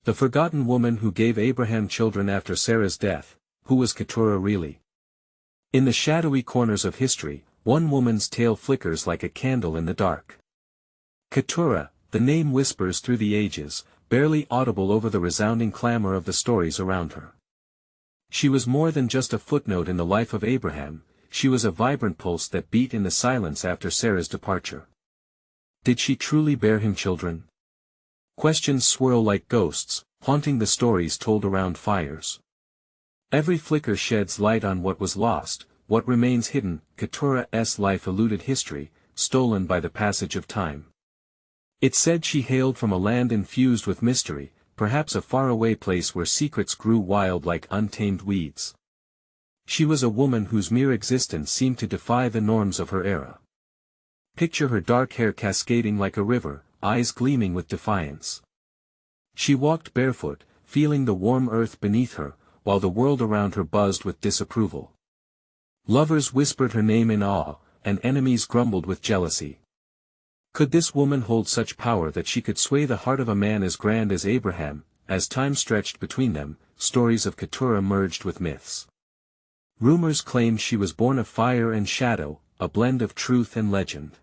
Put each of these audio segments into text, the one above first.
The forgotten woman who gave Abraham children after Sarah's death, who was Keturah really? In the shadowy corners of history, one woman's tale flickers like a candle in the dark. Keturah, the name whispers through the ages, barely audible over the resounding clamor of the stories around her. She was more than just a footnote in the life of Abraham, she was a vibrant pulse that beat in the silence after Sarah's departure. Did she truly bear him children? Questions swirl like ghosts, haunting the stories told around fires. Every flicker sheds light on what was lost, what remains hidden. Keturah's life eluded history, stolen by the passage of time. It said she hailed from a land infused with mystery, perhaps a faraway place where secrets grew wild like untamed weeds. She was a woman whose mere existence seemed to defy the norms of her era. Picture her dark hair cascading like a river, eyes gleaming with defiance. She walked barefoot, feeling the warm earth beneath her, while the world around her buzzed with disapproval. Lovers whispered her name in awe, and enemies grumbled with jealousy. Could this woman hold such power that she could sway the heart of a man as grand as Abraham? As time stretched between them, stories of Keturah merged with myths. Rumors claimed she was born of fire and shadow, a blend of truth and legend.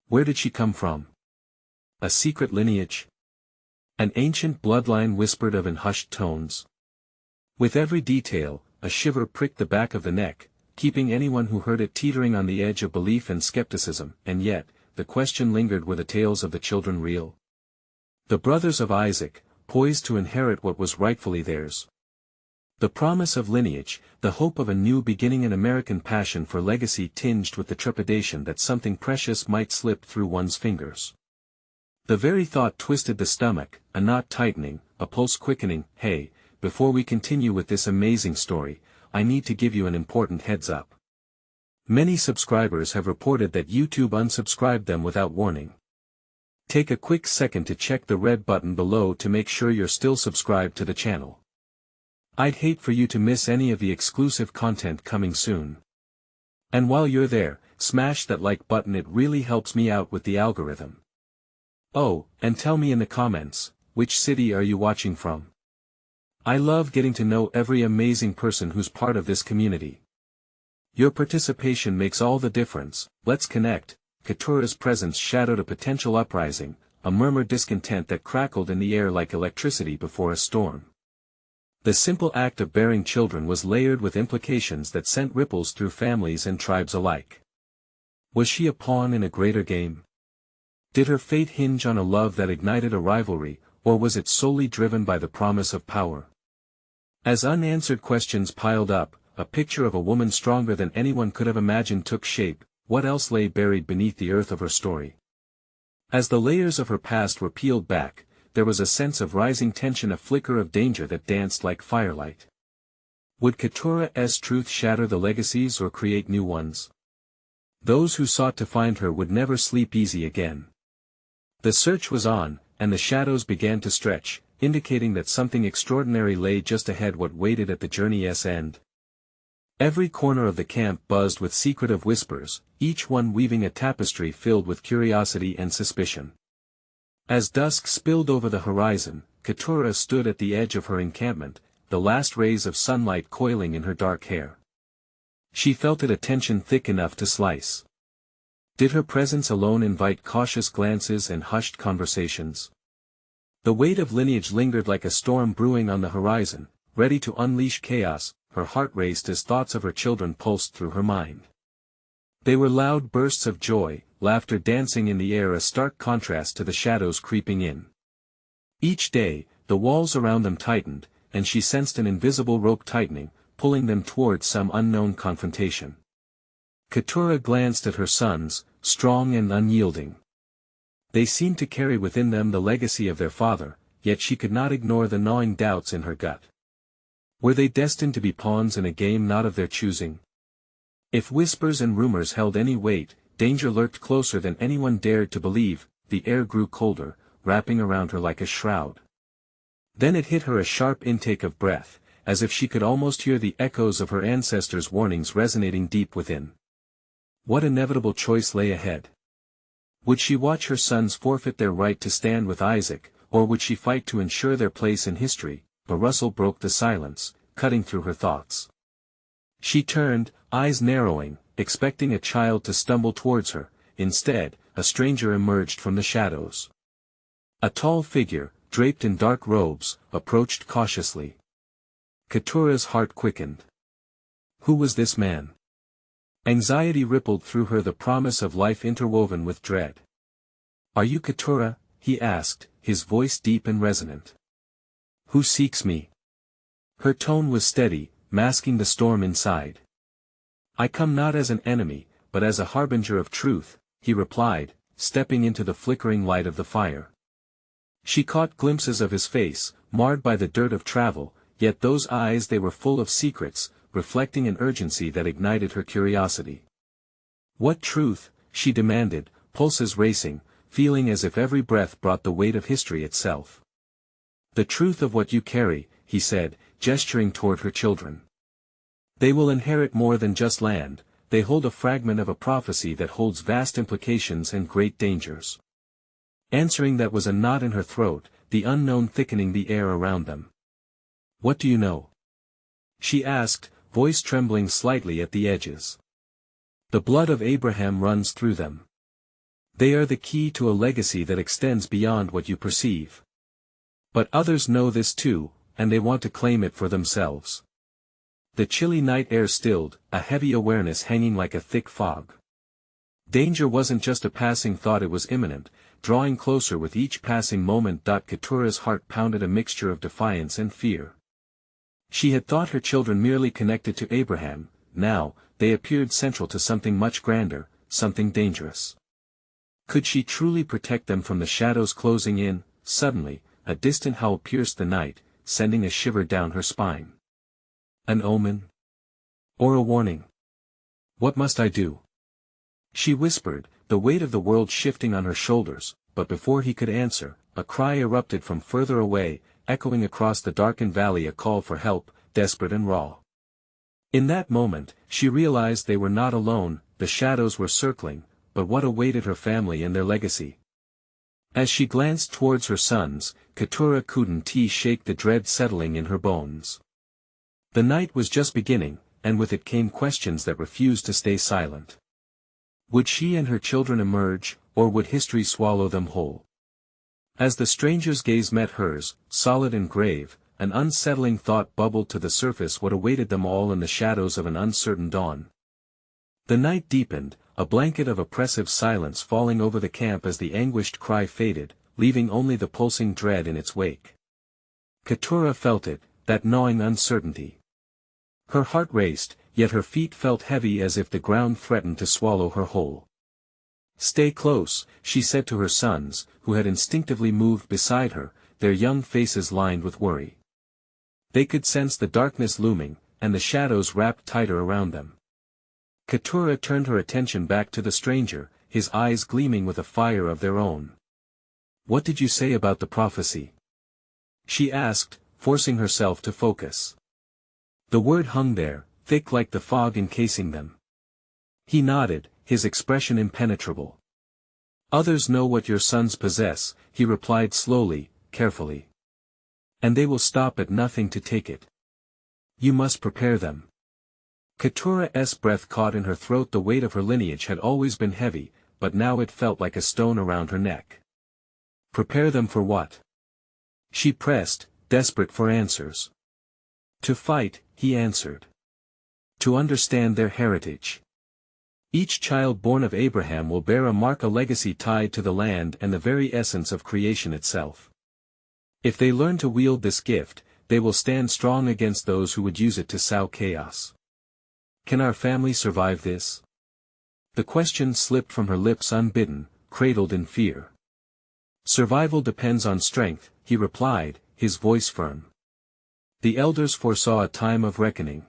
Where did she come from? A secret lineage? An ancient bloodline whispered of in hushed tones. With every detail, a shiver pricked the back of the neck, keeping anyone who heard it teetering on the edge of belief and skepticism, and yet, the question lingered: were the tales of the children real? The brothers of Isaac, poised to inherit what was rightfully theirs. The promise of lineage, the hope of a new beginning, an American passion for legacy tinged with the trepidation that something precious might slip through one's fingers. The very thought twisted the stomach, a knot tightening, a pulse quickening. Hey, before we continue with this amazing story, I need to give you an important heads up. Many subscribers have reported that YouTube unsubscribed them without warning. Take a quick second to check the red button below to make sure you're still subscribed to the channel. I'd hate for you to miss any of the exclusive content coming soon. And while you're there, smash that like button, it really helps me out with the algorithm. Oh, and tell me in the comments, which city are you watching from? I love getting to know every amazing person who's part of this community. Your participation makes all the difference. Let's connect. Keturah's presence shadowed a potential uprising, a murmured discontent that crackled in the air like electricity before a storm. The simple act of bearing children was layered with implications that sent ripples through families and tribes alike. Was she a pawn in a greater game? Did her fate hinge on a love that ignited a rivalry, or was it solely driven by the promise of power? As unanswered questions piled up, a picture of a woman stronger than anyone could have imagined took shape. What else lay buried beneath the earth of her story? As the layers of her past were peeled back, there was a sense of rising tension, a flicker of danger that danced like firelight. Would Keturah's truth shatter the legacies or create new ones? Those who sought to find her would never sleep easy again. The search was on, and the shadows began to stretch, indicating that something extraordinary lay just ahead. What waited at the journey's end? Every corner of the camp buzzed with secretive whispers, each one weaving a tapestry filled with curiosity and suspicion. As dusk spilled over the horizon, Keturah stood at the edge of her encampment, the last rays of sunlight coiling in her dark hair. She felt it, a tension thick enough to slice. Did her presence alone invite cautious glances and hushed conversations? The weight of lineage lingered like a storm brewing on the horizon, ready to unleash chaos. Her heart raced as thoughts of her children pulsed through her mind. They were loud bursts of joy, laughter dancing in the air, a stark contrast to the shadows creeping in. Each day, the walls around them tightened, and she sensed an invisible rope tightening, pulling them towards some unknown confrontation. Keturah glanced at her sons, strong and unyielding. They seemed to carry within them the legacy of their father, yet she could not ignore the gnawing doubts in her gut. Were they destined to be pawns in a game not of their choosing? If whispers and rumors held any weight, danger lurked closer than anyone dared to believe. The air grew colder, wrapping around her like a shroud. Then it hit her, a sharp intake of breath, as if she could almost hear the echoes of her ancestors' warnings resonating deep within. What inevitable choice lay ahead? Would she watch her sons forfeit their right to stand with Isaac, or would she fight to ensure their place in history? A rustle broke the silence, cutting through her thoughts. She turned, eyes narrowing, expecting a child to stumble towards her. Instead, a stranger emerged from the shadows. A tall figure, draped in dark robes, approached cautiously. Keturah's heart quickened. Who was this man? Anxiety rippled through her, the promise of life interwoven with dread. Are you Keturah? He asked, his voice deep and resonant. Who seeks me? Her tone was steady, masking the storm inside. I come not as an enemy, but as a harbinger of truth, he replied, stepping into the flickering light of the fire. She caught glimpses of his face, marred by the dirt of travel, yet those eyes, they were full of secrets, reflecting an urgency that ignited her curiosity. What truth? She demanded, pulses racing, feeling as if every breath brought the weight of history itself. The truth of what you carry, he said, gesturing toward her children. They will inherit more than just land, they hold a fragment of a prophecy that holds vast implications and great dangers. Answering that was a knot in her throat, the unknown thickening the air around them. What do you know? She asked, voice trembling slightly at the edges. The blood of Abraham runs through them. They are the key to a legacy that extends beyond what you perceive. But others know this too, and they want to claim it for themselves. The chilly night air stilled, a heavy awareness hanging like a thick fog. Danger wasn't just a passing thought, it was imminent, drawing closer with each passing moment. Keturah's heart pounded, a mixture of defiance and fear. She had thought her children merely connected to Abraham, now, they appeared central to something much grander, something dangerous. Could she truly protect them from the shadows closing in? Suddenly, a distant howl pierced the night, sending a shiver down her spine. An omen? Or a warning? What must I do? She whispered, the weight of the world shifting on her shoulders, but before he could answer, a cry erupted from further away, echoing across the darkened valley, a call for help, desperate and raw. In that moment, she realized they were not alone, the shadows were circling, but what awaited her family and their legacy? As she glanced towards her sons, Keturah couldn't shake the dread settling in her bones. The night was just beginning, and with it came questions that refused to stay silent. Would she and her children emerge, or would history swallow them whole? As the stranger's gaze met hers, solid and grave, an unsettling thought bubbled to the surface: what awaited them all in the shadows of an uncertain dawn. The night deepened, a blanket of oppressive silence falling over the camp as the anguished cry faded, leaving only the pulsing dread in its wake. Keturah felt it, that gnawing uncertainty. Her heart raced, yet her feet felt heavy as if the ground threatened to swallow her whole. Stay close, she said to her sons, who had instinctively moved beside her, their young faces lined with worry. They could sense the darkness looming, and the shadows wrapped tighter around them. Keturah turned her attention back to the stranger, his eyes gleaming with a fire of their own. What did you say about the prophecy? She asked, forcing herself to focus. The word hung there, thick like the fog encasing them. He nodded, his expression impenetrable. Others know what your sons possess, he replied slowly, carefully. And they will stop at nothing to take it. You must prepare them. Keturah's breath caught in her throat. The weight of her lineage had always been heavy, but now it felt like a stone around her neck. Prepare them for what? She pressed, desperate for answers. To fight, he answered. To understand their heritage. Each child born of Abraham will bear a mark, a legacy tied to the land and the very essence of creation itself. If they learn to wield this gift, they will stand strong against those who would use it to sow chaos. Can our family survive this? The question slipped from her lips unbidden, cradled in fear. Survival depends on strength, he replied, his voice firm. The elders foresaw a time of reckoning.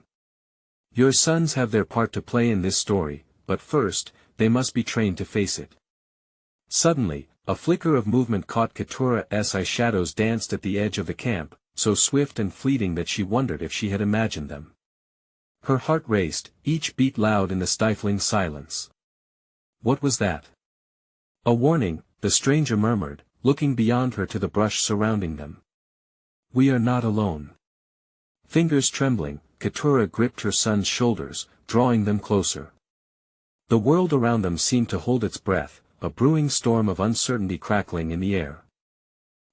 Your sons have their part to play in this story, but first, they must be trained to face it. Suddenly, a flicker of movement caught Keturah's eye. Shadows danced at the edge of the camp, so swift and fleeting that she wondered if she had imagined them. Her heart raced, each beat loud in the stifling silence. What was that? A warning, the stranger murmured, looking beyond her to the brush surrounding them. We are not alone. Fingers trembling, Keturah gripped her son's shoulders, drawing them closer. The world around them seemed to hold its breath, a brewing storm of uncertainty crackling in the air.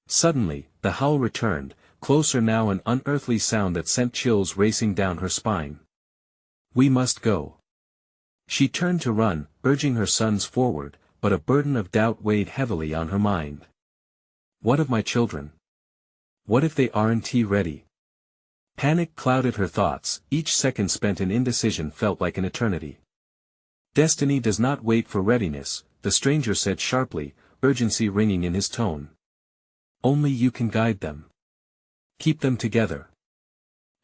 Suddenly, the howl returned, closer now, an unearthly sound that sent chills racing down her spine. We must go. She turned to run, urging her sons forward, but a burden of doubt weighed heavily on her mind. What of my children? What if they aren't ready? Panic clouded her thoughts, each second spent in indecision felt like an eternity. Destiny does not wait for readiness, the stranger said sharply, urgency ringing in his tone. Only you can guide them. Keep them together.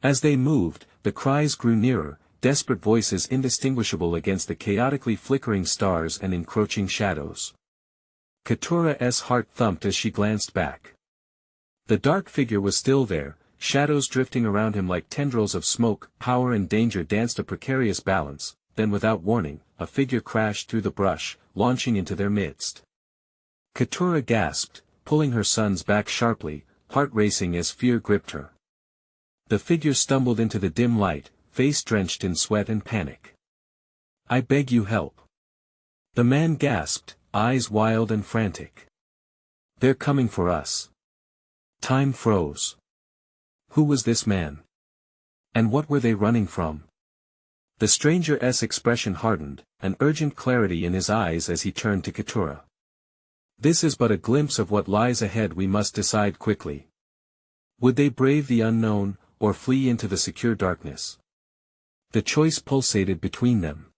As they moved, the cries grew nearer, desperate voices indistinguishable against the chaotically flickering stars and encroaching shadows. Keturah's heart thumped as she glanced back. The dark figure was still there, shadows drifting around him like tendrils of smoke. Power and danger danced a precarious balance, then without warning, a figure crashed through the brush, launching into their midst. Keturah gasped, pulling her sons back sharply, heart racing as fear gripped her. The figure stumbled into the dim light, face drenched in sweat and panic. I beg you, help. The man gasped, eyes wild and frantic. They're coming for us. Time froze. Who was this man? And what were they running from? The stranger's expression hardened, an urgent clarity in his eyes as he turned to Keturah. This is but a glimpse of what lies ahead. We must decide quickly. Would they brave the unknown, or flee into the secure darkness? The choice pulsated between them.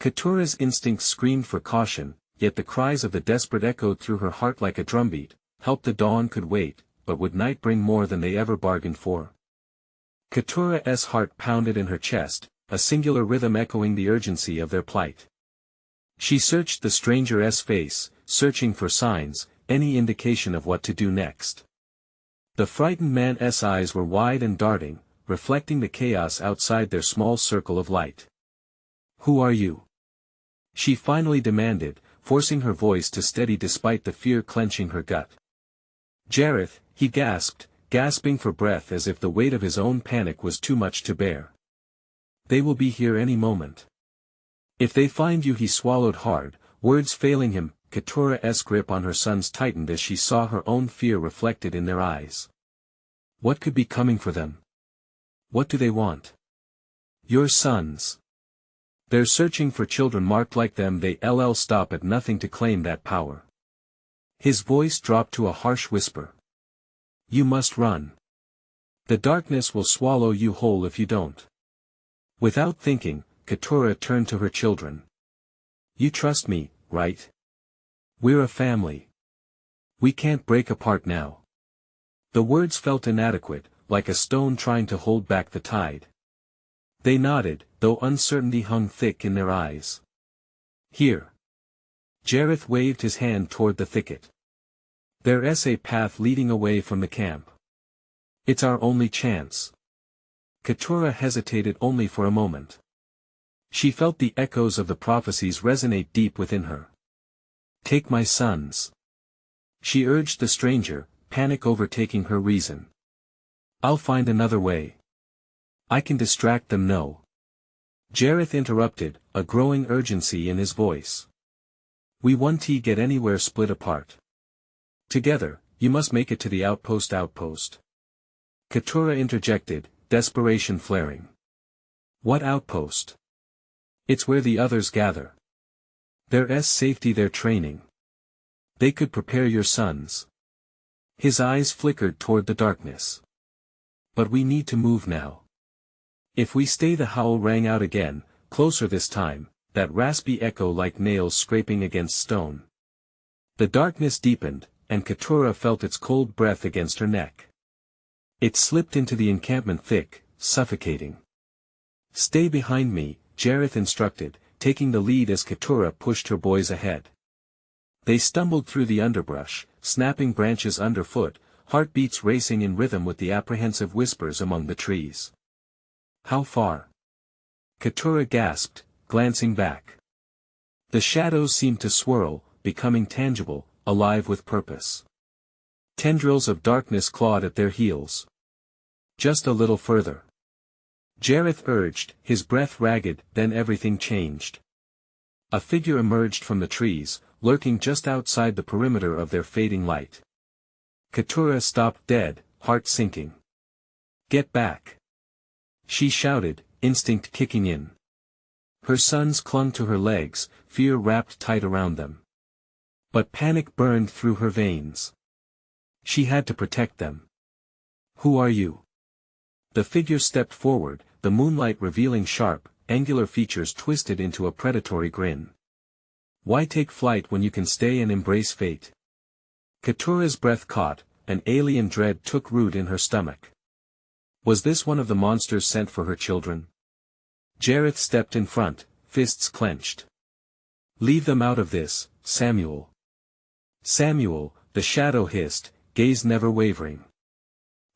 Keturah's instincts screamed for caution, yet the cries of the desperate echoed through her heart like a drumbeat. Help the dawn could wait, but would night bring more than they ever bargained for? Keturah's heart pounded in her chest, a singular rhythm echoing the urgency of their plight. She searched the stranger's face, searching for signs, any indication of what to do next. The frightened man's eyes were wide and darting, reflecting the chaos outside their small circle of light. Who are you? She finally demanded, forcing her voice to steady despite the fear clenching her gut. Jareth, he gasped, gasping for breath as if the weight of his own panic was too much to bear. They will be here any moment. If they find you, he swallowed hard, words failing him. Keturah's grip on her sons tightened as she saw her own fear reflected in their eyes. What could be coming for them? What do they want? Your sons. They're searching for children marked like them. They'll stop at nothing to claim that power. His voice dropped to a harsh whisper. You must run. The darkness will swallow you whole if you don't. Without thinking, Keturah turned to her children. You trust me, right? We're a family. We can't break apart now. The words felt inadequate, like a stone trying to hold back the tide. They nodded, though uncertainty hung thick in their eyes. Here. Jareth waved his hand toward the thicket. There's a path leading away from the camp. It's our only chance. Keturah hesitated only for a moment. She felt the echoes of the prophecies resonate deep within her. Take my sons. She urged the stranger, panic overtaking her reason. I'll find another way. I can distract them. No. Jareth interrupted, a growing urgency in his voice. We won't get anywhere split apart. Together, you must make it to the outpost. Keturah interjected, desperation flaring. What outpost? It's where the others gather. There's safety there, training. They could prepare your sons. His eyes flickered toward the darkness. But we need to move now. If we stay, the howl rang out again, closer this time, that raspy echo like nails scraping against stone. The darkness deepened, and Keturah felt its cold breath against her neck. It slipped into the encampment thick, suffocating. Stay behind me, Jareth instructed, taking the lead as Keturah pushed her boys ahead. They stumbled through the underbrush, snapping branches underfoot, heartbeats racing in rhythm with the apprehensive whispers among the trees. How far? Keturah gasped, glancing back. The shadows seemed to swirl, becoming tangible, alive with purpose. Tendrils of darkness clawed at their heels. Just a little further. Jareth urged, his breath ragged, then everything changed. A figure emerged from the trees, lurking just outside the perimeter of their fading light. Keturah stopped dead, heart sinking. "Get back!" she shouted, instinct kicking in. Her sons clung to her legs, fear wrapped tight around them. But panic burned through her veins. She had to protect them. "Who are you?" The figure stepped forward, the moonlight revealing sharp, angular features twisted into a predatory grin. "Why take flight when you can stay and embrace fate?" Keturah's breath caught, an alien dread took root in her stomach. Was this one of the monsters sent for her children? Jareth stepped in front, fists clenched. "Leave them out of this, Samuel." "Samuel," the shadow hissed, gaze never wavering.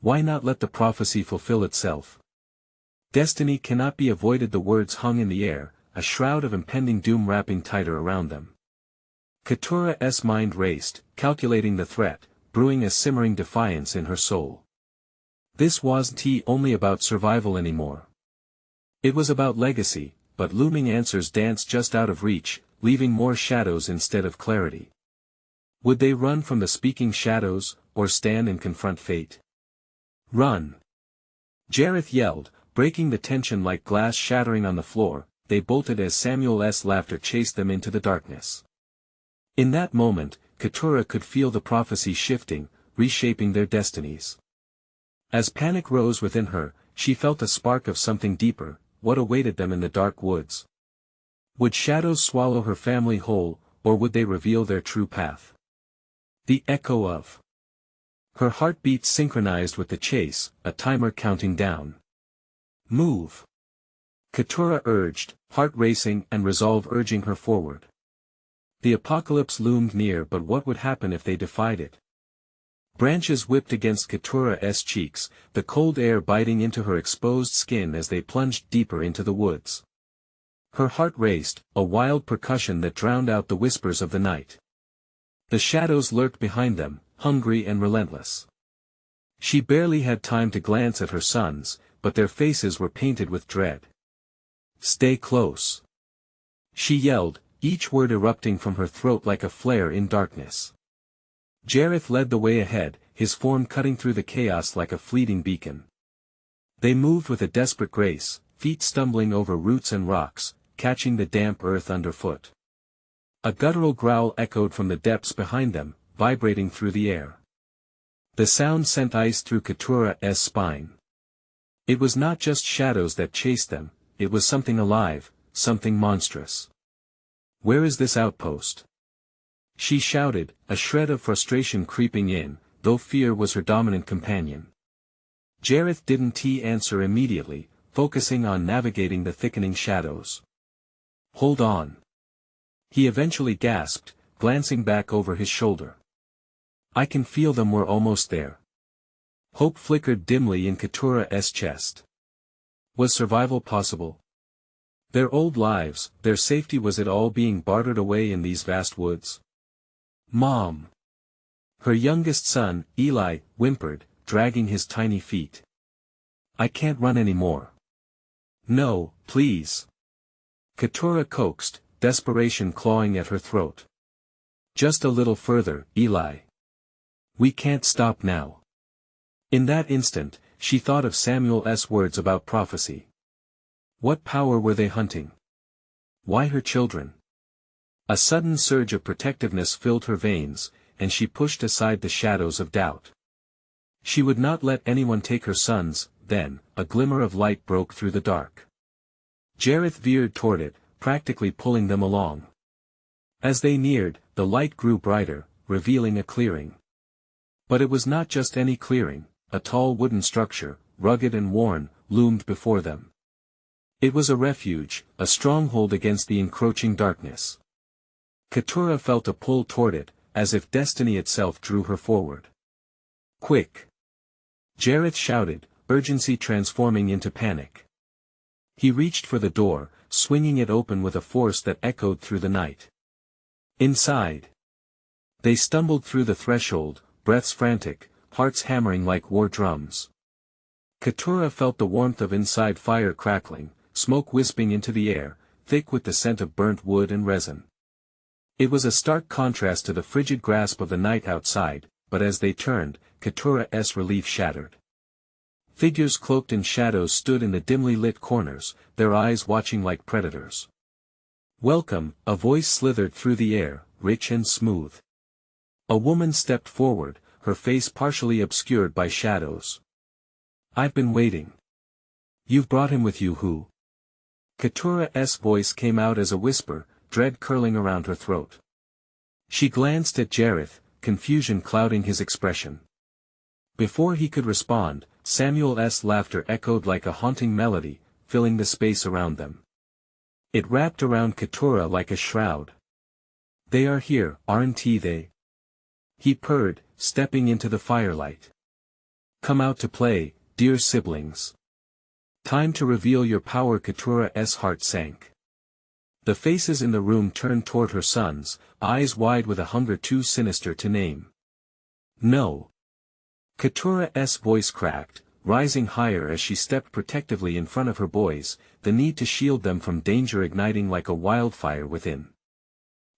"Why not let the prophecy fulfill itself? Destiny cannot be avoided." The words hung in the air, a shroud of impending doom wrapping tighter around them. Keturah's mind raced, calculating the threat, brewing a simmering defiance in her soul. This wasn't only about survival anymore. It was about legacy, but looming answers danced just out of reach, leaving more shadows instead of clarity. Would they run from the speaking shadows, or stand and confront fate? "Run!" Jareth yelled, breaking the tension like glass shattering on the floor. They bolted as Samuel's laughter chased them into the darkness. In that moment, Keturah could feel the prophecy shifting, reshaping their destinies. As panic rose within her, she felt a spark of something deeper, what awaited them in the dark woods. Would shadows swallow her family whole, or would they reveal their true path? The echo of her heartbeat synchronized with the chase, a timer counting down. "Move!" Keturah urged, heart racing and resolve urging her forward. The apocalypse loomed near, but what would happen if they defied it? Branches whipped against Keturah's cheeks, the cold air biting into her exposed skin as they plunged deeper into the woods. Her heart raced, a wild percussion that drowned out the whispers of the night. The shadows lurked behind them, hungry and relentless. She barely had time to glance at her sons, but their faces were painted with dread. "Stay close!" she yelled, each word erupting from her throat like a flare in darkness. Jareth led the way ahead, his form cutting through the chaos like a fleeting beacon. They moved with a desperate grace, feet stumbling over roots and rocks, catching the damp earth underfoot. A guttural growl echoed from the depths behind them, vibrating through the air. The sound sent ice through Keturah's spine. It was not just shadows that chased them, it was something alive, something monstrous. "Where is this outpost?" she shouted, a shred of frustration creeping in, though fear was her dominant companion. Jareth didn't answer immediately, focusing on navigating the thickening shadows. "Hold on," he eventually gasped, glancing back over his shoulder. "I can feel them, we're almost there." Hope flickered dimly in Keturah's chest. Was survival possible? Their old lives, their safety, was it all being bartered away in these vast woods? "Mom!" Her youngest son, Eli, whimpered, dragging his tiny feet. "I can't run anymore." "No, please." Keturah coaxed, desperation clawing at her throat. "Just a little further, Eli. We can't stop now." In that instant, she thought of Samuel's words about prophecy. What power were they hunting? Why her children? A sudden surge of protectiveness filled her veins, and she pushed aside the shadows of doubt. She would not let anyone take her sons. Then, a glimmer of light broke through the dark. Jareth veered toward it, practically pulling them along. As they neared, the light grew brighter, revealing a clearing. But it was not just any clearing. A tall wooden structure, rugged and worn, loomed before them. It was a refuge, a stronghold against the encroaching darkness. Keturah felt a pull toward it, as if destiny itself drew her forward. "Quick!" Jareth shouted, urgency transforming into panic. He reached for the door, swinging it open with a force that echoed through the night. Inside, They stumbled through the threshold, breaths frantic, hearts hammering like war drums. Keturah felt the warmth of inside fire crackling, smoke wisping into the air, thick with the scent of burnt wood and resin. It was a stark contrast to the frigid grasp of the night outside, but as they turned, Keturah's relief shattered. Figures cloaked in shadows stood in the dimly lit corners, their eyes watching like predators. "Welcome," a voice slithered through the air, rich and smooth. A woman stepped forward, her face partially obscured by shadows. "I've been waiting. You've brought him with you who?" Keturah's voice came out as a whisper, dread curling around her throat. She glanced at Jareth, confusion clouding his expression. Before he could respond, Samuel's laughter echoed like a haunting melody, filling the space around them. It wrapped around Keturah like a shroud. "They are here, aren't they?" he purred, stepping into the firelight. "Come out to play, dear siblings. Time to reveal your power." Keturah's heart sank. The faces in the room turned toward her sons, eyes wide with a hunger too sinister to name. "No." Keturah's voice cracked, rising higher as she stepped protectively in front of her boys, the need to shield them from danger igniting like a wildfire within.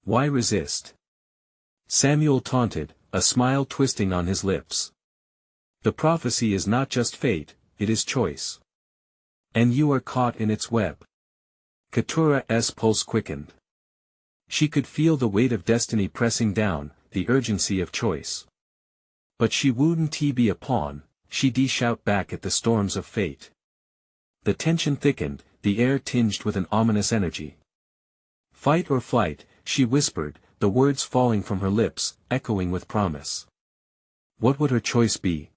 "Why resist?" Samuel taunted, a smile twisting on his lips. "The prophecy is not just fate, it is choice. And you are caught in its web." Keturah's pulse quickened. She could feel the weight of destiny pressing down, the urgency of choice. But she wouldn't be a pawn, she'd shout back at the storms of fate. The tension thickened, the air tinged with an ominous energy. "Fight or flight," she whispered, the words falling from her lips, echoing with promise. What would her choice be?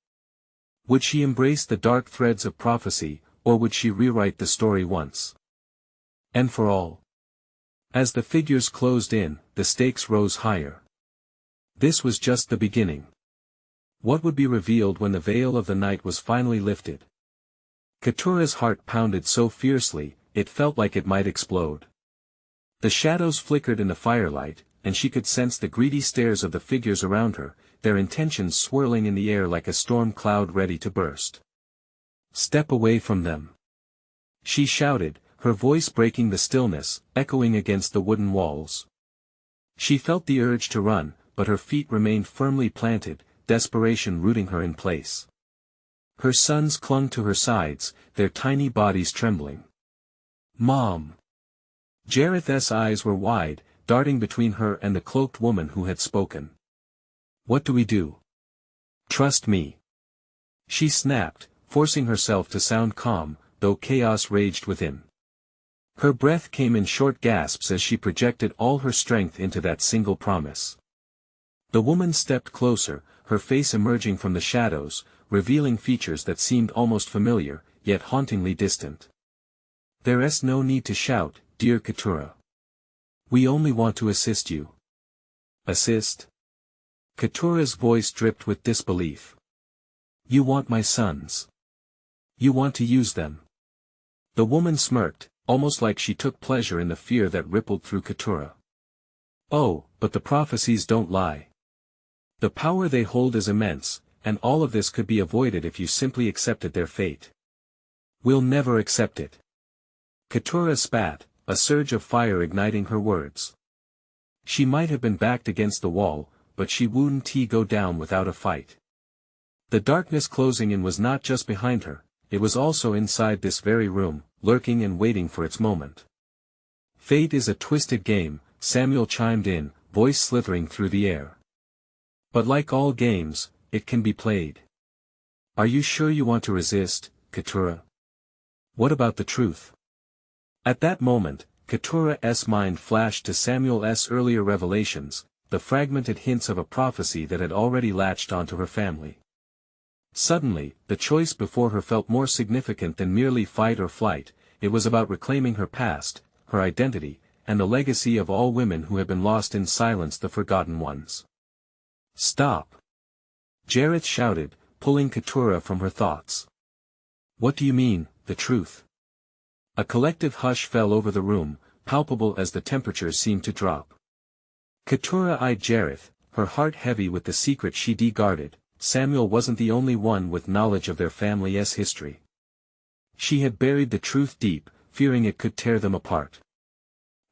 Would she embrace the dark threads of prophecy, or would she rewrite the story once and for all? As the figures closed in, the stakes rose higher. This was just the beginning. What would be revealed when the veil of the night was finally lifted? Keturah's heart pounded so fiercely, it felt like it might explode. The shadows flickered in the firelight, and she could sense the greedy stares of the figures around her, their intentions swirling in the air like a storm cloud ready to burst. "Step away from them," she shouted, her voice breaking the stillness, echoing against the wooden walls. She felt the urge to run, but her feet remained firmly planted, desperation rooting her in place. Her sons clung to her sides, their tiny bodies trembling. "Mom!" Jareth's eyes were wide, darting between her and the cloaked woman who had spoken. "What do we do?" "Trust me," she snapped, forcing herself to sound calm, though chaos raged within. Her breath came in short gasps as she projected all her strength into that single promise. The woman stepped closer, her face emerging from the shadows, revealing features that seemed almost familiar, yet hauntingly distant. "There's no need to shout, dear Keturah. We only want to assist you." "Assist?" Keturah's voice dripped with disbelief. "You want my sons. You want to use them." The woman smirked, almost like she took pleasure in the fear that rippled through Keturah. "Oh, but the prophecies don't lie. The power they hold is immense, and all of this could be avoided if you simply accepted their fate." "We'll never accept it." Keturah spat, a surge of fire igniting her words. She might have been backed against the wall, but she wouldn't go down without a fight. The darkness closing in was not just behind her, it was also inside this very room, lurking and waiting for its moment. "Fate is a twisted game," Samuel chimed in, voice slithering through the air. "But like all games, it can be played. Are you sure you want to resist, Keturah? What about the truth?" At that moment, Keturah's mind flashed to Samuel's earlier revelations, the fragmented hints of a prophecy that had already latched onto her family. Suddenly, the choice before her felt more significant than merely fight or flight. It was about reclaiming her past, her identity, and the legacy of all women who had been lost in silence, the forgotten ones. "Stop!" Jareth shouted, pulling Keturah from her thoughts. "What do you mean, the truth?" A collective hush fell over the room, palpable as the temperature seemed to drop. Keturah eyed Jareth, her heart heavy with the secret she guarded. Samuel wasn't the only one with knowledge of their family's history. She had buried the truth deep, fearing it could tear them apart.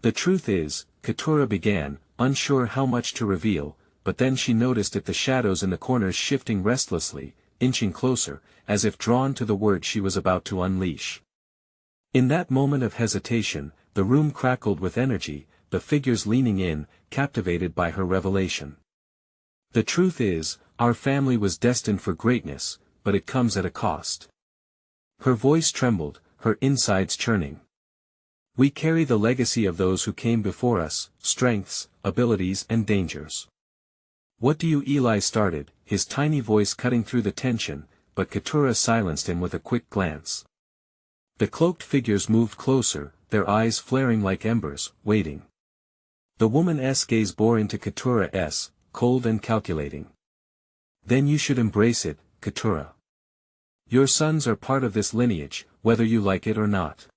"The truth is," Keturah began, unsure how much to reveal, but then she noticed the shadows in the corners shifting restlessly, inching closer, as if drawn to the word she was about to unleash. In that moment of hesitation, the room crackled with energy, the figures leaning in, captivated by her revelation. "The truth is, our family was destined for greatness, but it comes at a cost." Her voice trembled, her insides churning. "We carry the legacy of those who came before us, strengths, abilities and dangers." "What do you?" Eli started, his tiny voice cutting through the tension, but Keturah silenced him with a quick glance. The cloaked figures moved closer, their eyes flaring like embers, waiting. The woman's gaze bore into Keturah's, cold and calculating. "Then you should embrace it, Keturah. Your sons are part of this lineage, whether you like it or not.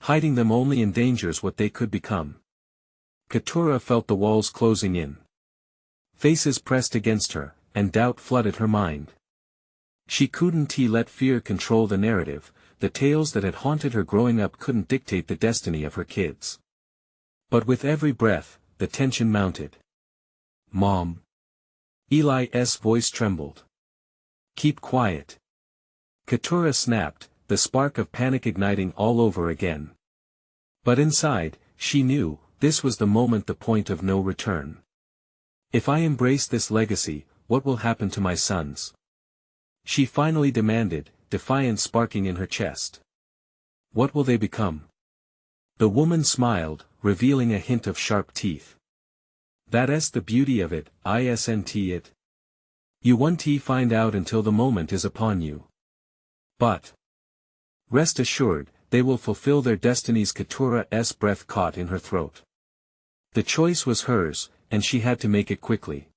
Hiding them only endangers what they could become." Keturah felt the walls closing in. Faces pressed against her, and doubt flooded her mind. She couldn't let fear control the narrative. The tales that had haunted her growing up couldn't dictate the destiny of her kids. But with every breath, the tension mounted. "Mom." Eli's voice trembled. "Keep quiet." Keturah snapped, the spark of panic igniting all over again. But inside, she knew, this was the moment, the point of no return. "If I embrace this legacy, what will happen to my sons?" She finally demanded, defiance sparking in her chest. "What will they become?" The woman smiled, revealing a hint of sharp teeth. "That's the beauty of it, isn't it? You won't find out until the moment is upon you. But rest assured, they will fulfill their destinies." Keturah's breath caught in her throat. The choice was hers, and she had to make it quickly.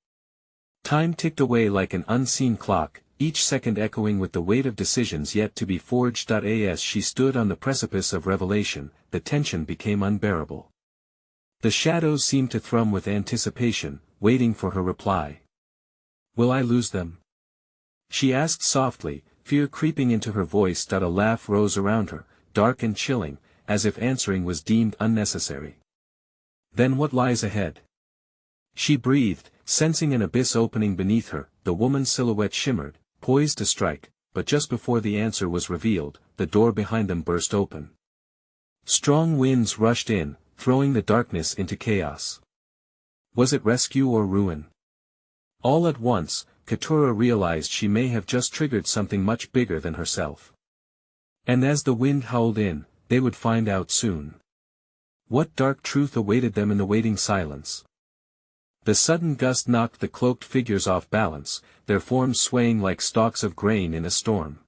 Time ticked away like an unseen clock, each second echoing with the weight of decisions yet to be forged. As she stood on the precipice of revelation, the tension became unbearable. The shadows seemed to thrum with anticipation, waiting for her reply. "Will I lose them?" she asked softly, fear creeping into her voice. A laugh rose around her, dark and chilling, as if answering was deemed unnecessary. "Then what lies ahead?" she breathed, sensing an abyss opening beneath her. The woman's silhouette shimmered, poised to strike, but just before the answer was revealed, the door behind them burst open. Strong winds rushed in, throwing the darkness into chaos. Was it rescue or ruin? All at once, Keturah realized she may have just triggered something much bigger than herself. And as the wind howled in, they would find out soon. What dark truth awaited them in the waiting silence? The sudden gust knocked the cloaked figures off balance, their forms swaying like stalks of grain in a storm.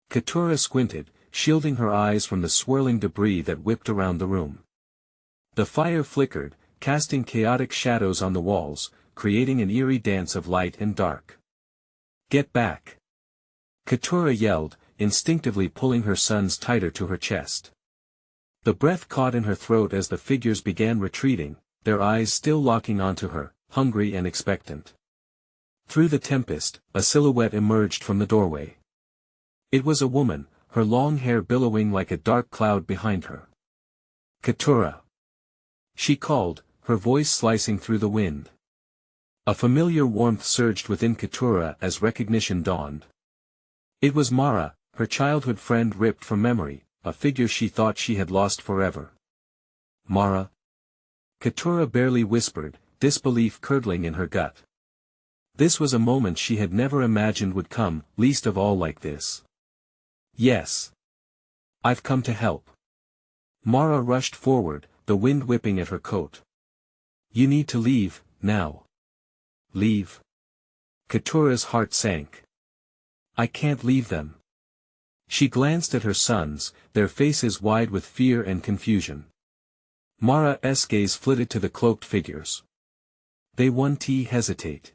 Keturah squinted, shielding her eyes from the swirling debris that whipped around the room. The fire flickered, casting chaotic shadows on the walls, creating an eerie dance of light and dark. "Get back!" Keturah yelled, instinctively pulling her sons tighter to her chest. The breath caught in her throat as the figures began retreating, their eyes still locking onto her, hungry and expectant. Through the tempest, a silhouette emerged from the doorway. It was a woman, her long hair billowing like a dark cloud behind her. "Keturah!" she called, her voice slicing through the wind. A familiar warmth surged within Keturah as recognition dawned. It was Mara, her childhood friend ripped from memory, a figure she thought she had lost forever. "Mara?" Keturah barely whispered, disbelief curdling in her gut. This was a moment she had never imagined would come, least of all like this. "Yes. I've come to help." Mara rushed forward, the wind whipping at her coat. "You need to leave, now." "Leave?" Keturah's heart sank. "I can't leave them." She glanced at her sons, their faces wide with fear and confusion. Mara's gaze flitted to the cloaked figures. "They won't hesitate.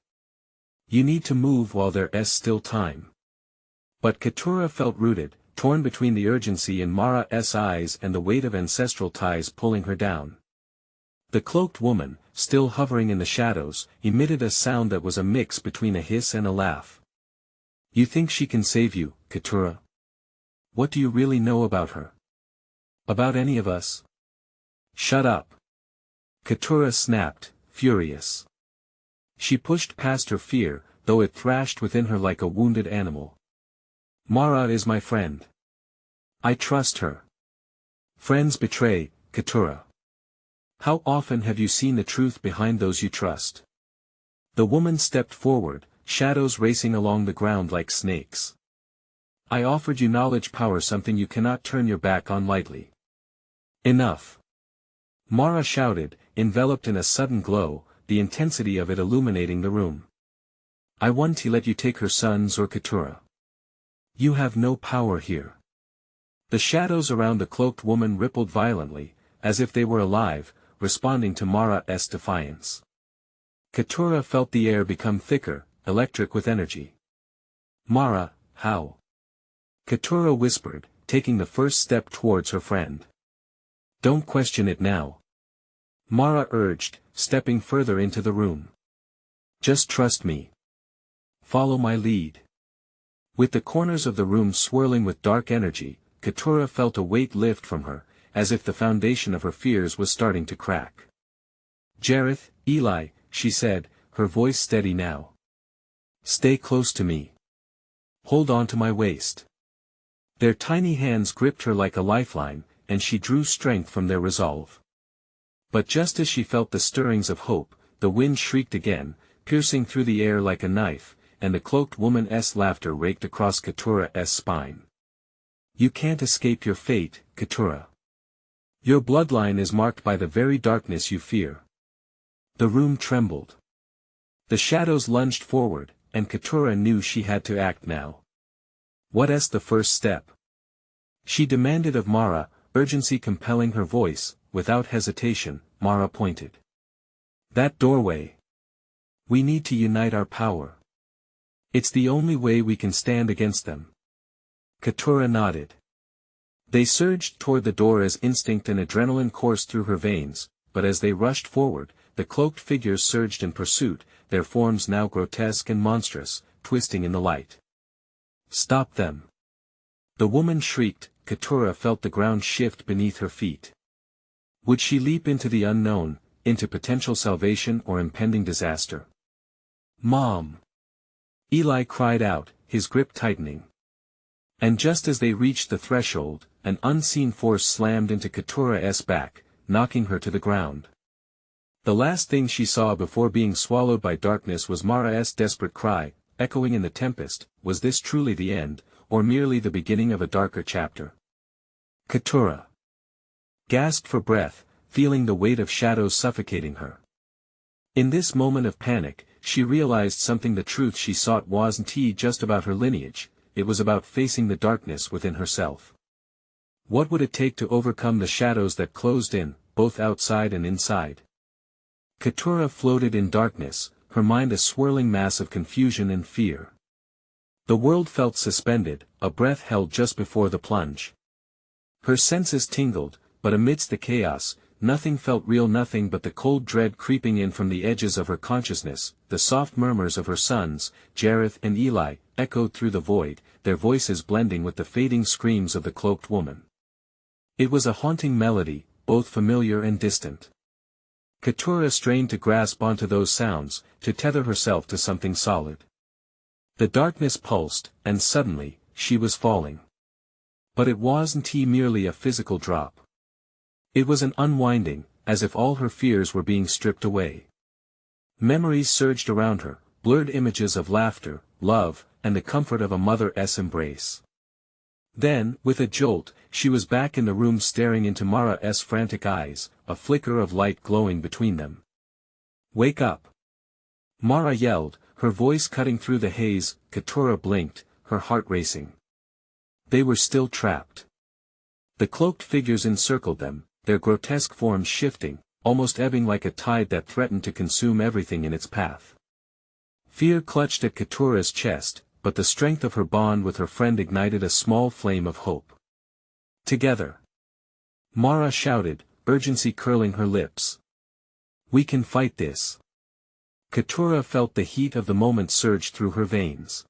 You need to move while there's still time." But Keturah felt rooted, torn between the urgency in Mara's eyes and the weight of ancestral ties pulling her down. The cloaked woman, still hovering in the shadows, emitted a sound that was a mix between a hiss and a laugh. You think she can save you, Keturah? What do you really know about her? About any of us? Shut up. Keturah snapped, furious. She pushed past her fear, though it thrashed within her like a wounded animal. Mara is my friend. I trust her. Friends betray, Keturah. How often have you seen the truth behind those you trust? The woman stepped forward, shadows racing along the ground like snakes. I offered you knowledge power, something you cannot turn your back on lightly. Enough. Mara shouted, enveloped in a sudden glow, the intensity of it illuminating the room. I won't let you take her sons or Keturah. You have no power here. The shadows around the cloaked woman rippled violently, as if they were alive, responding to Mara's defiance. Keturah felt the air become thicker, electric with energy. Mara, how? Keturah whispered, taking the first step towards her friend. Don't question it now. Mara urged, stepping further into the room. Just trust me. Follow my lead. With the corners of the room swirling with dark energy, Keturah felt a weight lift from her, as if the foundation of her fears was starting to crack. Jareth, Eli, she said, her voice steady now. Stay close to me. Hold on to my waist. Their tiny hands gripped her like a lifeline, and she drew strength from their resolve. But just as she felt the stirrings of hope, the wind shrieked again, piercing through the air like a knife, and the cloaked woman's laughter raked across Keturah's spine. You can't escape your fate, Keturah. Your bloodline is marked by the very darkness you fear. The room trembled. The shadows lunged forward, and Keturah knew she had to act now. What's the first step? She demanded of Mara, urgency compelling her voice. Without hesitation, Mara pointed. That doorway. We need to unite our power. It's the only way we can stand against them. Keturah nodded. They surged toward the door as instinct and adrenaline coursed through her veins, but as they rushed forward, the cloaked figures surged in pursuit, their forms now grotesque and monstrous, twisting in the light. Stop them. The woman shrieked. Keturah felt the ground shift beneath her feet. Would she leap into the unknown, into potential salvation or impending disaster? Mom! Eli cried out, his grip tightening. And just as they reached the threshold, an unseen force slammed into Keturah's back, knocking her to the ground. The last thing she saw before being swallowed by darkness was Mara's desperate cry, echoing in the tempest. Was this truly the end, or merely the beginning of a darker chapter? Keturah gasped for breath, feeling the weight of shadows suffocating her. In this moment of panic, she realized something. The truth she sought wasn't just about her lineage, it was about facing the darkness within herself. What would it take to overcome the shadows that closed in, both outside and inside? Keturah floated in darkness, her mind a swirling mass of confusion and fear. The world felt suspended, a breath held just before the plunge. Her senses tingled, but amidst the chaos, nothing felt real, nothing but the cold dread creeping in from the edges of her consciousness. The soft murmurs of her sons, Jareth and Eli, echoed through the void, their voices blending with the fading screams of the cloaked woman. It was a haunting melody, both familiar and distant. Keturah strained to grasp onto those sounds, to tether herself to something solid. The darkness pulsed, and suddenly, she was falling. But it wasn't merely a physical drop. It was an unwinding, as if all her fears were being stripped away. Memories surged around her, blurred images of laughter, love, and the comfort of a mother's embrace. Then, with a jolt, she was back in the room staring into Mara's frantic eyes, a flicker of light glowing between them. Wake up! Mara yelled, her voice cutting through the haze. Keturah blinked, her heart racing. They were still trapped. The cloaked figures encircled them, their grotesque forms shifting, almost ebbing like a tide that threatened to consume everything in its path. Fear clutched at Keturah's chest, but the strength of her bond with her friend ignited a small flame of hope. Together! Mara shouted, urgency curling her lips. We can fight this. Keturah felt the heat of the moment surge through her veins.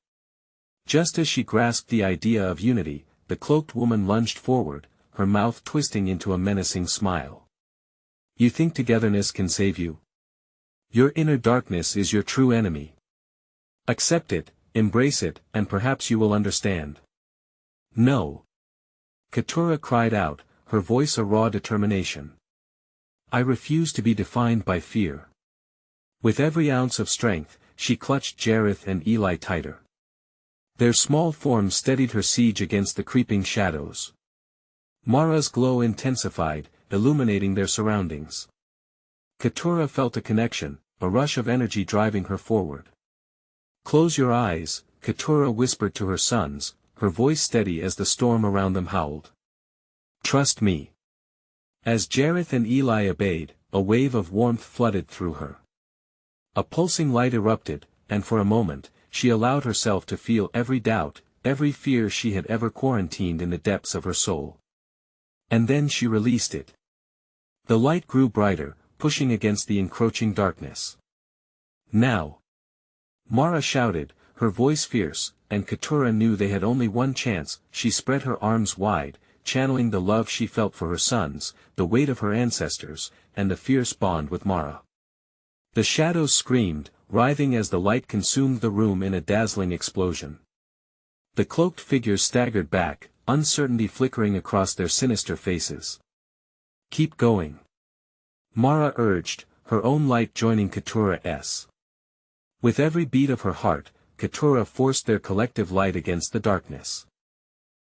Just as she grasped the idea of unity, the cloaked woman lunged forward, her mouth twisting into a menacing smile. You think togetherness can save you? Your inner darkness is your true enemy. Accept it, embrace it, and perhaps you will understand. No. Keturah cried out, her voice a raw determination. I refuse to be defined by fear. With every ounce of strength, she clutched Jareth and Eli tighter. Their small forms steadied her siege against the creeping shadows. Mara's glow intensified, illuminating their surroundings. Keturah felt a connection, a rush of energy driving her forward. Close your eyes, Keturah whispered to her sons, her voice steady as the storm around them howled. Trust me. As Jareth and Eli obeyed, a wave of warmth flooded through her. A pulsing light erupted, and for a moment, she allowed herself to feel every doubt, every fear she had ever quarantined in the depths of her soul. And then she released it. The light grew brighter, pushing against the encroaching darkness. Now! Mara shouted, her voice fierce, and Keturah knew they had only one chance. She spread her arms wide, channeling the love she felt for her sons, the weight of her ancestors, and the fierce bond with Mara. The shadows screamed, writhing as the light consumed the room in a dazzling explosion. The cloaked figures staggered back, uncertainty flickering across their sinister faces. Keep going. Mara urged, her own light joining Keturah's. With every beat of her heart, Keturah forced their collective light against the darkness.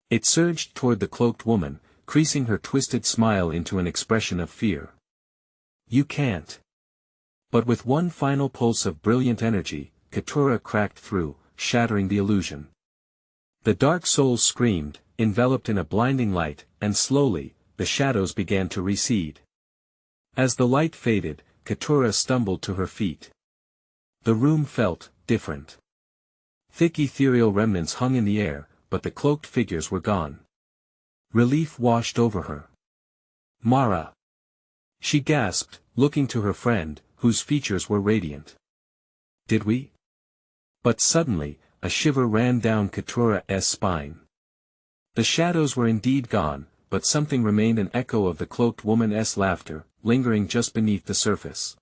It surged toward the cloaked woman, creasing her twisted smile into an expression of fear. You can't. But with one final pulse of brilliant energy, Keturah cracked through, shattering the illusion. The dark souls screamed, enveloped in a blinding light, and slowly, the shadows began to recede. As the light faded, Keturah stumbled to her feet. The room felt different. Thick ethereal remnants hung in the air, but the cloaked figures were gone. Relief washed over her. Mara! She gasped, looking to her friend, whose features were radiant. Did we? But suddenly, a shiver ran down Keturah's spine. The shadows were indeed gone, but something remained, an echo of the cloaked woman's laughter, lingering just beneath the surface.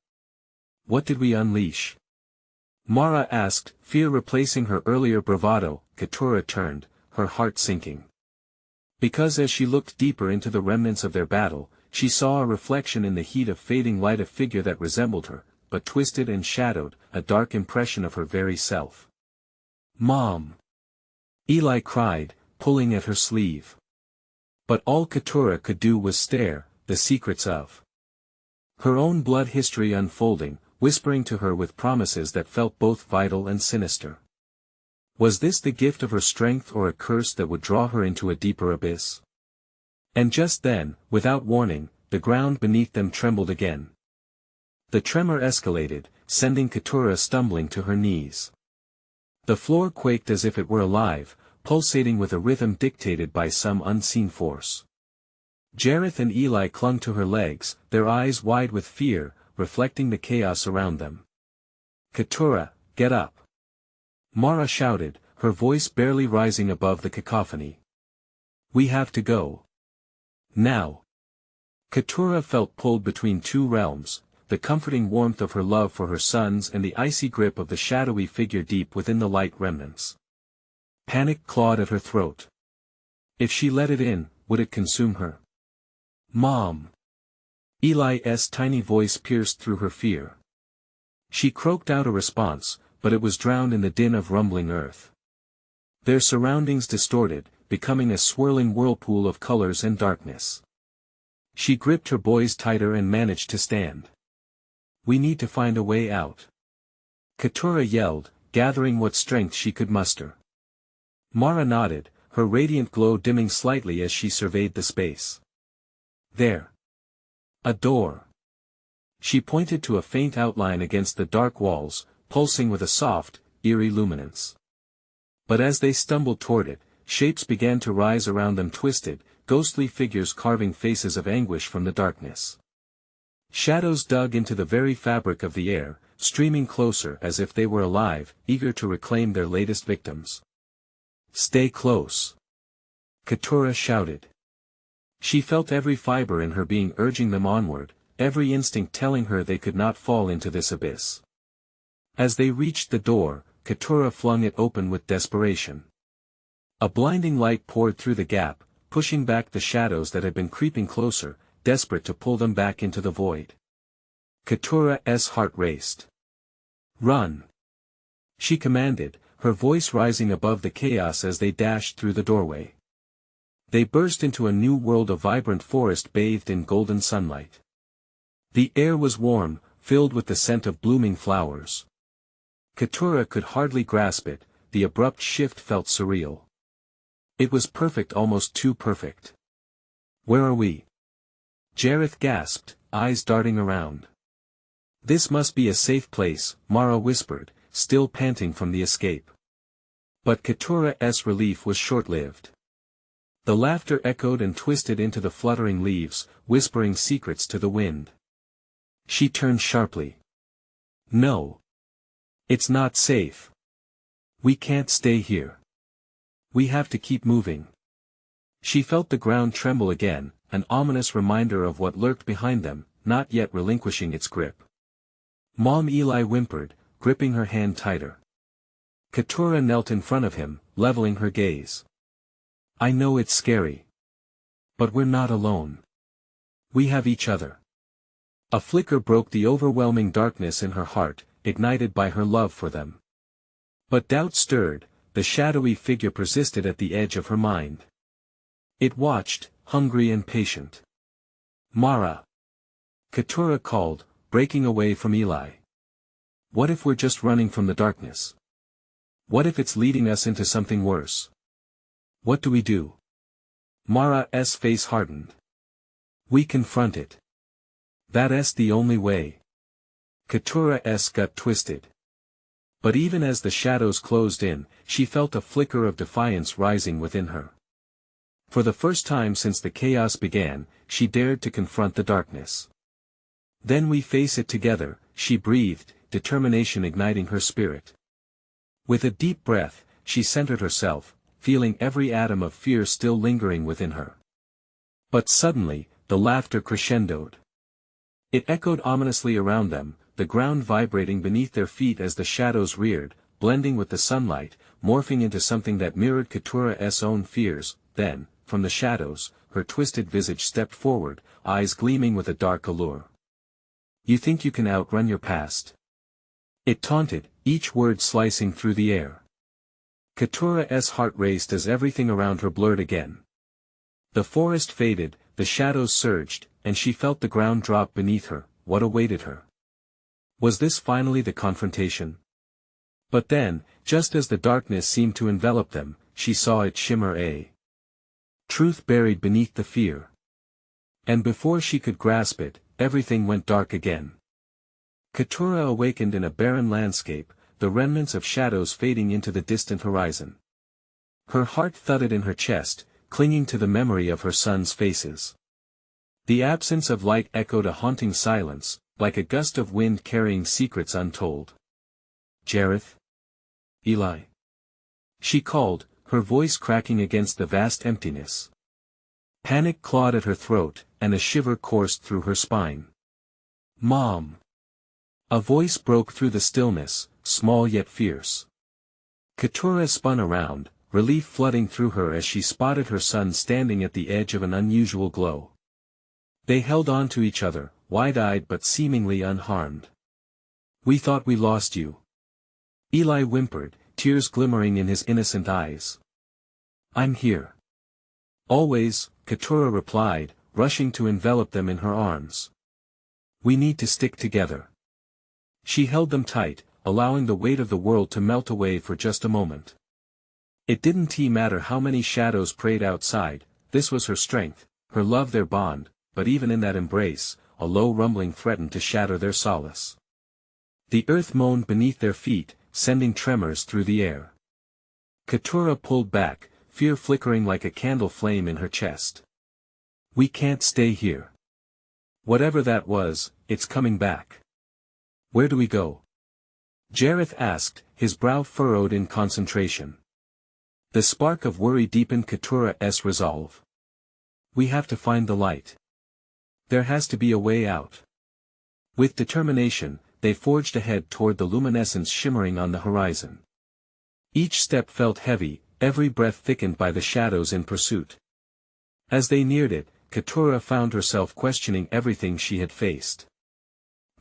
What did we unleash? Mara asked, fear replacing her earlier bravado. Keturah turned, her heart sinking. Because as she looked deeper into the remnants of their battle, she saw a reflection in the heat of fading light, a figure that resembled her, but twisted and shadowed, a dark impression of her very self. Mom! Eli cried, pulling at her sleeve. But all Keturah could do was stare, the secrets of her own blood history unfolding, whispering to her with promises that felt both vital and sinister. Was this the gift of her strength or a curse that would draw her into a deeper abyss? And just then, without warning, the ground beneath them trembled again. The tremor escalated, sending Keturah stumbling to her knees. The floor quaked as if it were alive, pulsating with a rhythm dictated by some unseen force. Jareth and Eli clung to her legs, their eyes wide with fear, reflecting the chaos around them. Keturah, get up! Mara shouted, her voice barely rising above the cacophony. We have to go. Now. Keturah felt pulled between two realms, the comforting warmth of her love for her sons and the icy grip of the shadowy figure deep within the light remnants. Panic clawed at her throat. If she let it in, would it consume her? Mom! Eli's tiny voice pierced through her fear. She croaked out a response, but it was drowned in the din of rumbling earth. Their surroundings distorted, becoming a swirling whirlpool of colors and darkness. She gripped her boys tighter and managed to stand. We need to find a way out. Keturah yelled, gathering what strength she could muster. Mara nodded, her radiant glow dimming slightly as she surveyed the space. There. A door. She pointed to a faint outline against the dark walls, pulsing with a soft, eerie luminance. But as they stumbled toward it, shapes began to rise around them, twisted, ghostly figures carving faces of anguish from the darkness. Shadows dug into the very fabric of the air, streaming closer as if they were alive, eager to reclaim their latest victims. "Stay close!" Keturah shouted. She felt every fiber in her being urging them onward, every instinct telling her they could not fall into this abyss. As they reached the door, Keturah flung it open with desperation. A blinding light poured through the gap, pushing back the shadows that had been creeping closer, desperate to pull them back into the void. Keturah's heart raced. "Run!" she commanded, her voice rising above the chaos as they dashed through the doorway. They burst into a new world of vibrant forest bathed in golden sunlight. The air was warm, filled with the scent of blooming flowers. Keturah could hardly grasp it, the abrupt shift felt surreal. It was perfect, almost too perfect. "Where are we?" Jareth gasped, eyes darting around. "This must be a safe place," Mara whispered, still panting from the escape. But Keturah's relief was short-lived. The laughter echoed and twisted into the fluttering leaves, whispering secrets to the wind. She turned sharply. "No. It's not safe. We can't stay here. We have to keep moving." She felt the ground tremble again, an ominous reminder of what lurked behind them, not yet relinquishing its grip. Mom Eli whimpered, gripping her hand tighter. Keturah knelt in front of him, leveling her gaze. "I know it's scary. But we're not alone. We have each other." A flicker broke the overwhelming darkness in her heart, ignited by her love for them. But doubt stirred, the shadowy figure persisted at the edge of her mind. It watched, hungry and patient. "Mara!" Keturah called, breaking away from Eli. "What if we're just running from the darkness? What if it's leading us into something worse? What do we do?" Mara's face hardened. "We confront it. That's the only way." Keturah's gut twisted. But even as the shadows closed in, she felt a flicker of defiance rising within her. For the first time since the chaos began, she dared to confront the darkness. "Then we face it together," she breathed, determination igniting her spirit. With a deep breath, she centered herself, feeling every atom of fear still lingering within her. But suddenly, the laughter crescendoed. It echoed ominously around them, the ground vibrating beneath their feet as the shadows reared, blending with the sunlight, morphing into something that mirrored Keturah's own fears. Then, from the shadows, her twisted visage stepped forward, eyes gleaming with a dark allure. "You think you can outrun your past?" It taunted, each word slicing through the air. Keturah's heart raced as everything around her blurred again. The forest faded, the shadows surged, and she felt the ground drop beneath her. What awaited her? Was this finally the confrontation? But then, just as the darkness seemed to envelop them, she saw it shimmer, a truth buried beneath the fear. And before she could grasp it, everything went dark again. Keturah awakened in a barren landscape, the remnants of shadows fading into the distant horizon. Her heart thudded in her chest, clinging to the memory of her sons' faces. The absence of light echoed a haunting silence, like a gust of wind carrying secrets untold. "Jareth? Eli?" she called, her voice cracking against the vast emptiness. Panic clawed at her throat, and a shiver coursed through her spine. "Mom!" A voice broke through the stillness, small yet fierce. Keturah spun around, relief flooding through her as she spotted her son standing at the edge of an unusual glow. They held on to each other, wide-eyed but seemingly unharmed. "We thought we lost you." Eli whimpered, tears glimmering in his innocent eyes. "I'm here." "Always," Keturah replied, rushing to envelop them in her arms. "We need to stick together." She held them tight, allowing the weight of the world to melt away for just a moment. It didn't matter how many shadows prayed outside, this was her strength, her love their bond, but even in that embrace, a low rumbling threatened to shatter their solace. The earth moaned beneath their feet, sending tremors through the air. Keturah pulled back, fear flickering like a candle flame in her chest. "We can't stay here." Whatever that was, it's coming back. Where do we go? Jareth asked, his brow furrowed in concentration. The spark of worry deepened Keturah's resolve. We have to find the light. There has to be a way out. With determination, they forged ahead toward the luminescence shimmering on the horizon. Each step felt heavy, every breath thickened by the shadows in pursuit. As they neared it, Keturah found herself questioning everything she had faced.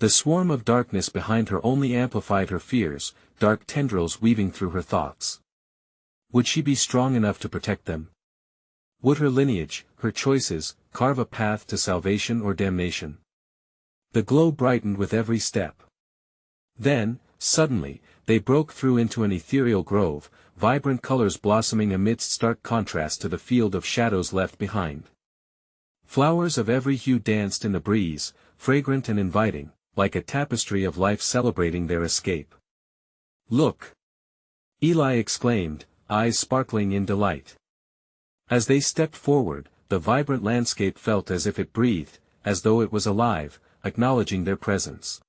The swarm of darkness behind her only amplified her fears, dark tendrils weaving through her thoughts. Would she be strong enough to protect them? Would her lineage, her choices, carve a path to salvation or damnation? The glow brightened with every step. Then, suddenly, they broke through into an ethereal grove, vibrant colors blossoming amidst stark contrast to the field of shadows left behind. Flowers of every hue danced in the breeze, fragrant and inviting, like a tapestry of life celebrating their escape. Look! Eli exclaimed, eyes sparkling in delight. As they stepped forward, the vibrant landscape felt as if it breathed, as though it was alive, acknowledging their presence.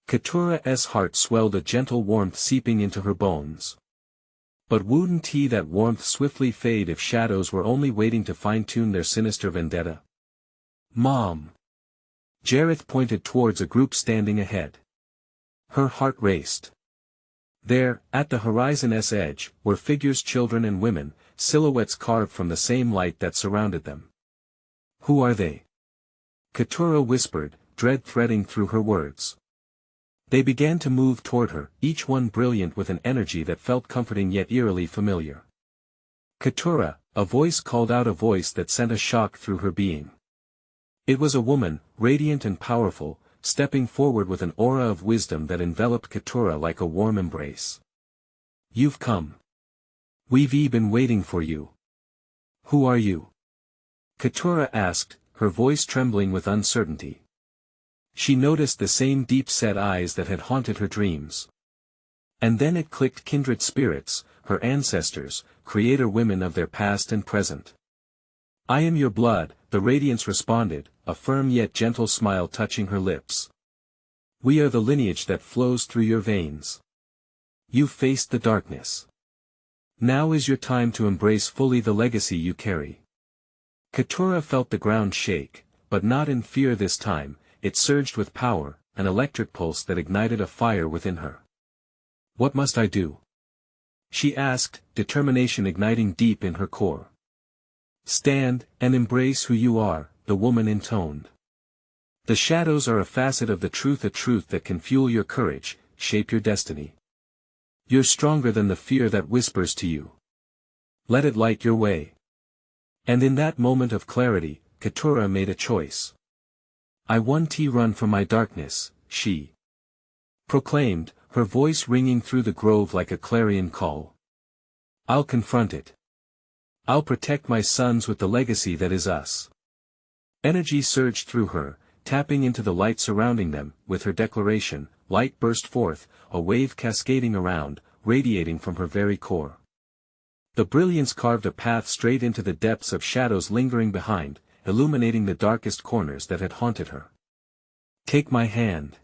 Keturah's heart swelled, a gentle warmth seeping into her bones. But wouldn't that warmth swiftly fade if shadows were only waiting to fine-tune their sinister vendetta? Mom! Jareth pointed towards a group standing ahead. Her heart raced. There, at the horizon's edge, were figures, children and women, silhouettes carved from the same light that surrounded them. Who are they? Keturah whispered, dread threading through her words. They began to move toward her, each one brilliant with an energy that felt comforting yet eerily familiar. Keturah, a voice called out, a voice that sent a shock through her being. It was a woman, radiant and powerful, stepping forward with an aura of wisdom that enveloped Keturah like a warm embrace. You've come. We've been waiting for you. Who are you? Keturah asked, her voice trembling with uncertainty. She noticed the same deep-set eyes that had haunted her dreams. And then it clicked: kindred spirits, her ancestors, creator women of their past and present. I am your blood, the radiance responded, a firm yet gentle smile touching her lips. We are the lineage that flows through your veins. You faced the darkness. Now is your time to embrace fully the legacy you carry. Keturah felt the ground shake, but not in fear this time. It surged with power, an electric pulse that ignited a fire within her. What must I do? She asked, determination igniting deep in her core. Stand, and embrace who you are, the woman intoned. The shadows are a facet of the truth, a truth that can fuel your courage, shape your destiny. You're stronger than the fear that whispers to you. Let it light your way. And in that moment of clarity, Keturah made a choice. I want to run from my darkness, she proclaimed, her voice ringing through the grove like a clarion call. I'll confront it. I'll protect my sons with the legacy that is us. Energy surged through her, tapping into the light surrounding them. With her declaration, light burst forth, a wave cascading around, radiating from her very core. The brilliance carved a path straight into the depths of shadows lingering behind, illuminating the darkest corners that had haunted her. Take my hand.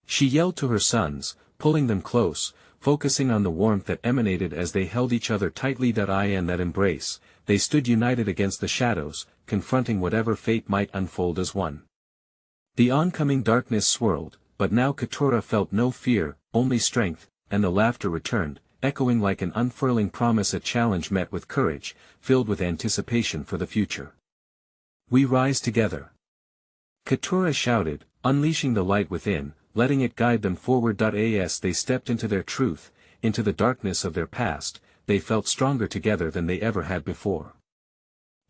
She yelled to her sons, pulling them close, focusing on the warmth that emanated as they held each other tightly. In that embrace, they stood united against the shadows, confronting whatever fate might unfold as one. The oncoming darkness swirled, but now Keturah felt no fear, only strength, and the laughter returned, echoing like an unfurling promise, a challenge met with courage, filled with anticipation for the future. We rise together. Keturah shouted, unleashing the light within, letting it guide them forward. As they stepped into their truth, into the darkness of their past, they felt stronger together than they ever had before.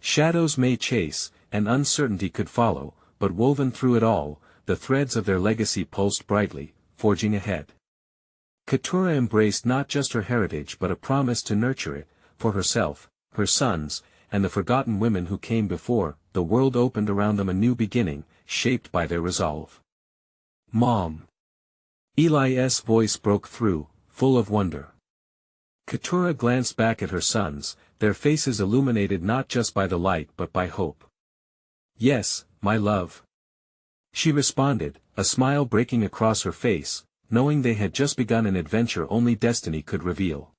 Shadows may chase, and uncertainty could follow, but woven through it all, the threads of their legacy pulsed brightly, forging ahead. Keturah embraced not just her heritage but a promise to nurture it, for herself, her sons, and the forgotten women who came before. The world opened around them, a new beginning, shaped by their resolve. Mom! Eli's voice broke through, full of wonder. Keturah glanced back at her sons, their faces illuminated not just by the light but by hope. Yes, my love. She responded, a smile breaking across her face, knowing they had just begun an adventure only destiny could reveal.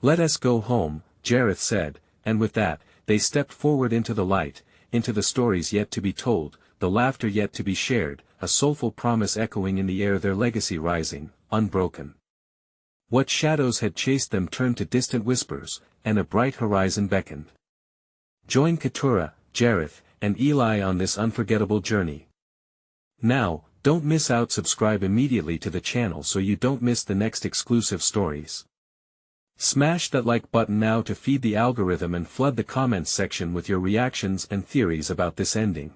"Let us go home," Jareth said, and with that, they stepped forward into the light, into the stories yet to be told, the laughter yet to be shared, a soulful promise echoing in the air, their legacy rising, unbroken. What shadows had chased them turned to distant whispers, and a bright horizon beckoned. Join Keturah, Jareth, and Eli on this unforgettable journey. Now, don't miss out. Subscribe immediately to the channel so you don't miss the next exclusive stories. Smash that like button now to feed the algorithm and flood the comments section with your reactions and theories about this ending.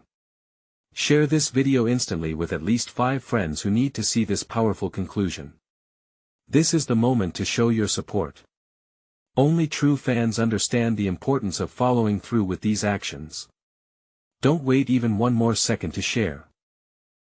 Share this video instantly with at least 5 friends who need to see this powerful conclusion. This is the moment to show your support. Only true fans understand the importance of following through with these actions. Don't wait even one more second to share.